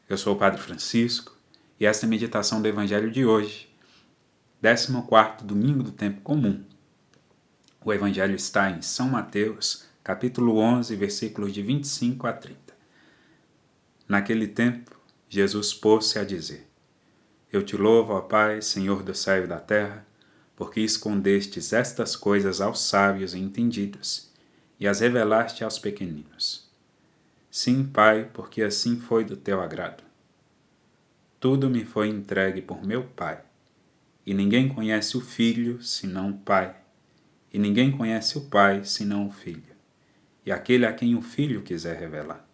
Eu sou o Padre Francisco e esta é a meditação do Evangelho de hoje, 14º domingo do tempo comum. O Evangelho está em São Mateus, capítulo 11, versículos de 25 a 30. Naquele tempo, Jesus pôs-se a dizer: Eu te louvo, ó Pai, Senhor do céu e da terra, porque escondestes estas coisas aos sábios e entendidos e as revelaste aos pequeninos. Sim, Pai, porque assim foi do teu agrado. Tudo me foi entregue por meu Pai, e ninguém conhece o Filho senão o Pai, e ninguém conhece o Pai senão o Filho, e aquele a quem o Filho quiser revelar.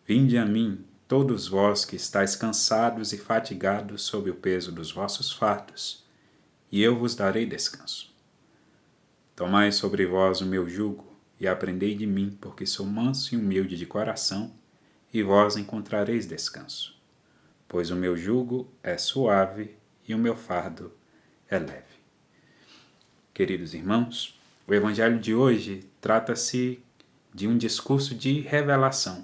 Vinde a mim, todos vós que estáis cansados e fatigados sob o peso dos vossos fardos, e eu vos darei descanso. Tomai sobre vós o meu jugo, e aprendei de mim, porque sou manso e humilde de coração, e vós encontrareis descanso. Pois o meu jugo é suave e o meu fardo é leve. Queridos irmãos, o Evangelho de hoje trata-se de um discurso de revelação.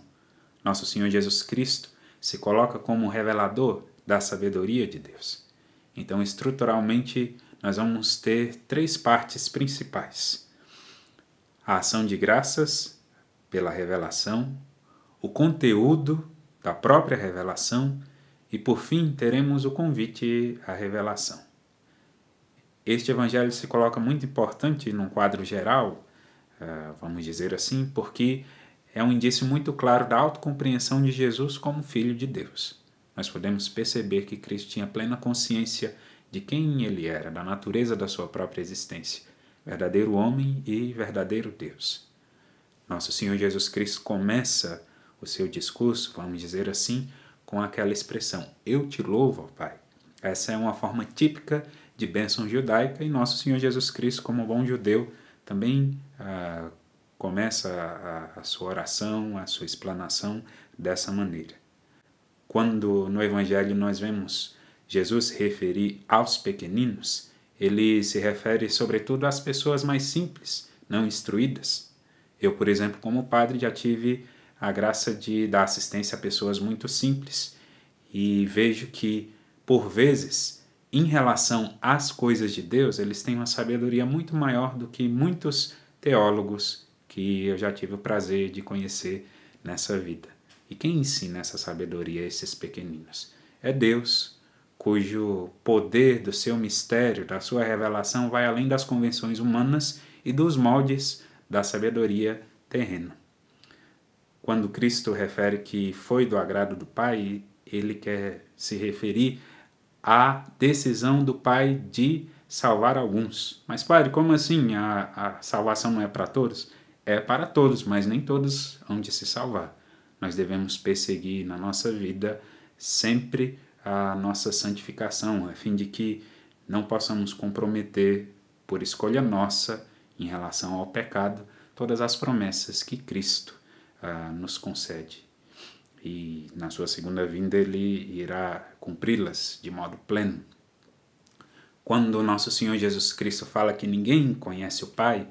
Nosso Senhor Jesus Cristo se coloca como revelador da sabedoria de Deus. Então, estruturalmente, nós vamos ter três partes principais: a ação de graças pela revelação, o conteúdo da própria revelação e, por fim, teremos o convite à revelação. Este evangelho se coloca muito importante num quadro geral, vamos dizer assim, porque é um indício muito claro da autocompreensão de Jesus como Filho de Deus. Nós podemos perceber que Cristo tinha plena consciência de quem ele era, da natureza da sua própria existência, verdadeiro homem e verdadeiro Deus. Nosso Senhor Jesus Cristo começa o seu discurso, vamos dizer assim, com aquela expressão: Eu te louvo, ó Pai. Essa é uma forma típica de bênção judaica e Nosso Senhor Jesus Cristo, como bom judeu, também começa a sua oração, a sua explanação dessa maneira. Quando no Evangelho nós vemos Jesus se referir aos pequeninos, ele se refere sobretudo às pessoas mais simples, não instruídas. Eu, por exemplo, como padre, já tive a graça de dar assistência a pessoas muito simples e vejo que, por vezes, em relação às coisas de Deus, eles têm uma sabedoria muito maior do que muitos teólogos que eu já tive o prazer de conhecer nessa vida. E quem ensina essa sabedoria a esses pequeninos? É Deus, cujo poder do seu mistério, da sua revelação, vai além das convenções humanas e dos moldes da sabedoria terrena. Quando Cristo refere que foi do agrado do Pai, ele quer se referir à decisão do Pai de salvar alguns. Mas, Padre, como assim a salvação não é para todos? É para todos, mas nem todos hão de se salvar. Nós devemos perseguir na nossa vida sempre a nossa santificação, a fim de que não possamos comprometer, por escolha nossa, em relação ao pecado, todas as promessas que Cristo nos concede. E na sua segunda vinda ele irá cumpri-las de modo pleno. Quando o nosso Senhor Jesus Cristo fala que ninguém conhece o Pai,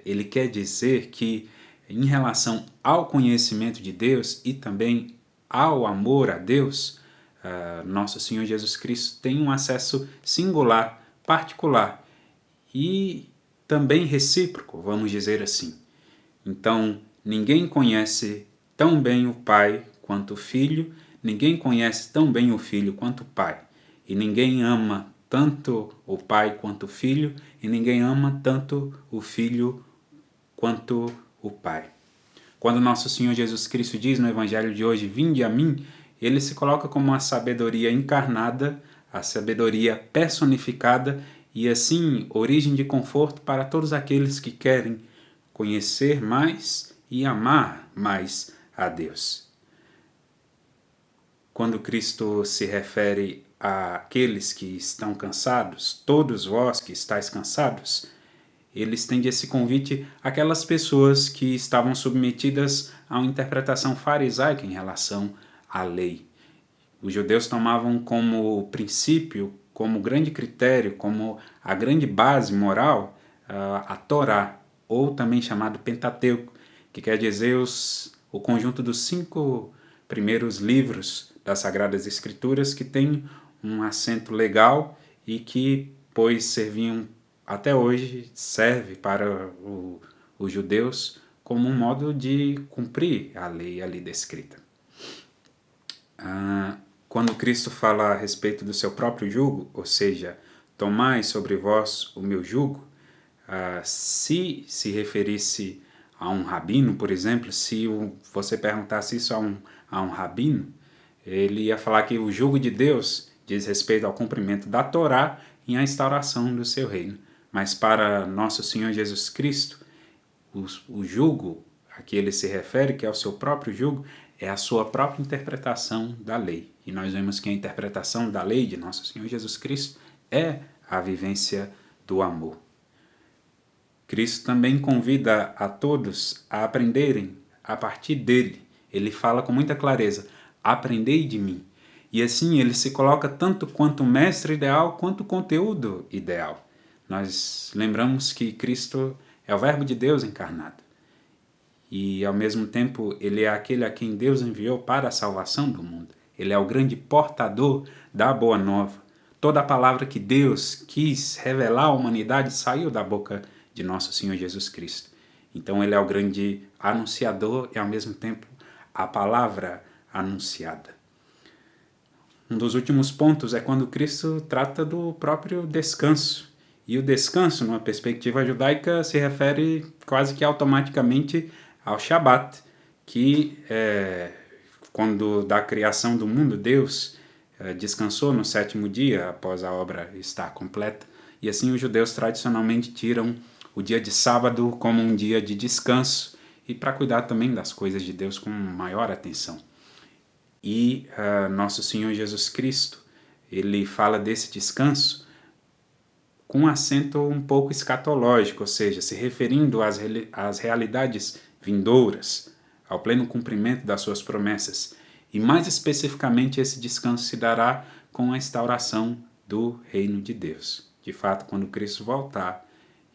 ele quer dizer que, em relação ao conhecimento de Deus e também ao amor a Deus, nosso Senhor Jesus Cristo tem um acesso singular, particular e também recíproco, vamos dizer assim. Então, ninguém conhece tão bem o Pai quanto o Filho, ninguém conhece tão bem o Filho quanto o Pai, e ninguém ama tanto o Pai quanto o Filho, e ninguém ama tanto o Filho quanto o Pai. Quando nosso Senhor Jesus Cristo diz no Evangelho de hoje, vinde a mim, ele se coloca como a sabedoria encarnada, a sabedoria personificada e assim origem de conforto para todos aqueles que querem conhecer mais e amar mais a Deus. Quando Cristo se refere àqueles que estão cansados, todos vós que estáis cansados, ele estende esse convite àquelas pessoas que estavam submetidas a uma interpretação farisaica em relação à lei. Os judeus tomavam como princípio, como grande critério, como a grande base moral, a Torá, ou também chamado Pentateuco, que quer dizer o conjunto dos 5 primeiros livros das Sagradas Escrituras que têm um assento legal e que, pois, serviam até hoje, serve para os judeus como um modo de cumprir a lei ali descrita. Quando Cristo fala a respeito do seu próprio jugo, ou seja, tomai sobre vós o meu jugo, se referisse a um rabino, por exemplo, se você perguntasse isso a um rabino, ele ia falar que o jugo de Deus diz respeito ao cumprimento da Torá e à instauração do seu reino. Mas para nosso Senhor Jesus Cristo, o jugo a que ele se refere, que é o seu próprio jugo, é a sua própria interpretação da lei. E nós vemos que a interpretação da lei de nosso Senhor Jesus Cristo é a vivência do amor. Cristo também convida a todos a aprenderem a partir dele. Ele fala com muita clareza: aprendei de mim. E assim ele se coloca tanto quanto mestre ideal, quanto conteúdo ideal. Nós lembramos que Cristo é o Verbo de Deus encarnado. E ao mesmo tempo ele é aquele a quem Deus enviou para a salvação do mundo. Ele é o grande portador da Boa Nova. Toda a palavra que Deus quis revelar à humanidade saiu da boca de nosso Senhor Jesus Cristo. Então ele é o grande anunciador e ao mesmo tempo a palavra anunciada. Um dos últimos pontos é quando Cristo trata do próprio descanso. E o descanso, numa perspectiva judaica, se refere quase que automaticamente ao Shabat, que quando da criação do mundo, Deus descansou no 7º dia, após a obra estar completa, e assim os judeus tradicionalmente tiram o dia de sábado como um dia de descanso e para cuidar também das coisas de Deus com maior atenção. E nosso Senhor Jesus Cristo, ele fala desse descanso com um acento um pouco escatológico, ou seja, se referindo às realidades vindouras, ao pleno cumprimento das suas promessas. E mais especificamente esse descanso se dará com a instauração do reino de Deus. De fato, quando Cristo voltar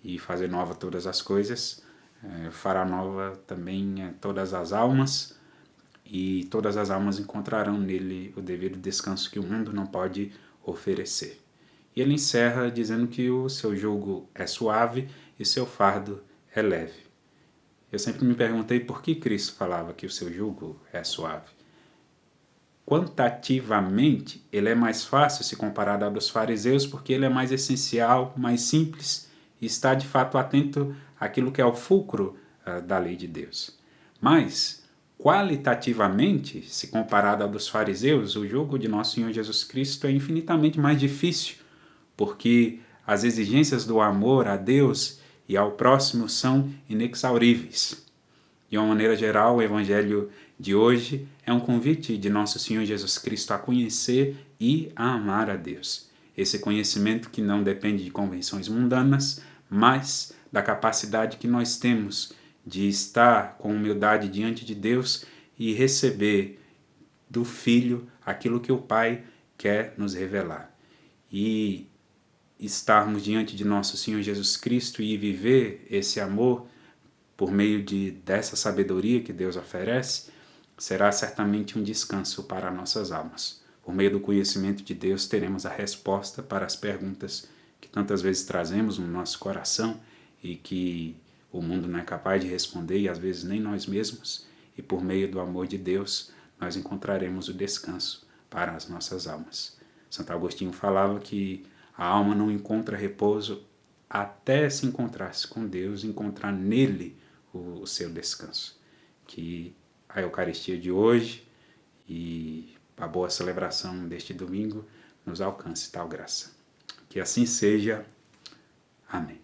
e fazer nova todas as coisas, fará nova também todas as almas, e todas as almas encontrarão nele o devido descanso que o mundo não pode oferecer. E ele encerra dizendo que o seu jugo é suave e seu fardo é leve. Eu sempre me perguntei por que Cristo falava que o seu jugo é suave. Quantitativamente, ele é mais fácil se comparado ao dos fariseus porque ele é mais essencial, mais simples e está de fato atento àquilo que é o fulcro da lei de Deus. Mas, qualitativamente, se comparado ao dos fariseus, o jugo de nosso Senhor Jesus Cristo é infinitamente mais difícil, porque as exigências do amor a Deus e ao próximo são inexauríveis. De uma maneira geral, o Evangelho de hoje é um convite de nosso Senhor Jesus Cristo a conhecer e a amar a Deus. Esse conhecimento que não depende de convenções mundanas, mas da capacidade que nós temos de estar com humildade diante de Deus e receber do Filho aquilo que o Pai quer nos revelar. E estarmos diante de nosso Senhor Jesus Cristo e viver esse amor por meio dessa sabedoria que Deus oferece, será certamente um descanso para nossas almas. Por meio do conhecimento de Deus, teremos a resposta para as perguntas que tantas vezes trazemos no nosso coração e que o mundo não é capaz de responder e às vezes nem nós mesmos. E por meio do amor de Deus, nós encontraremos o descanso para as nossas almas. Santo Agostinho falava que a alma não encontra repouso até se encontrar-se com Deus, encontrar nele o seu descanso. Que a Eucaristia de hoje e a boa celebração deste domingo nos alcance tal graça. Que assim seja. Amém.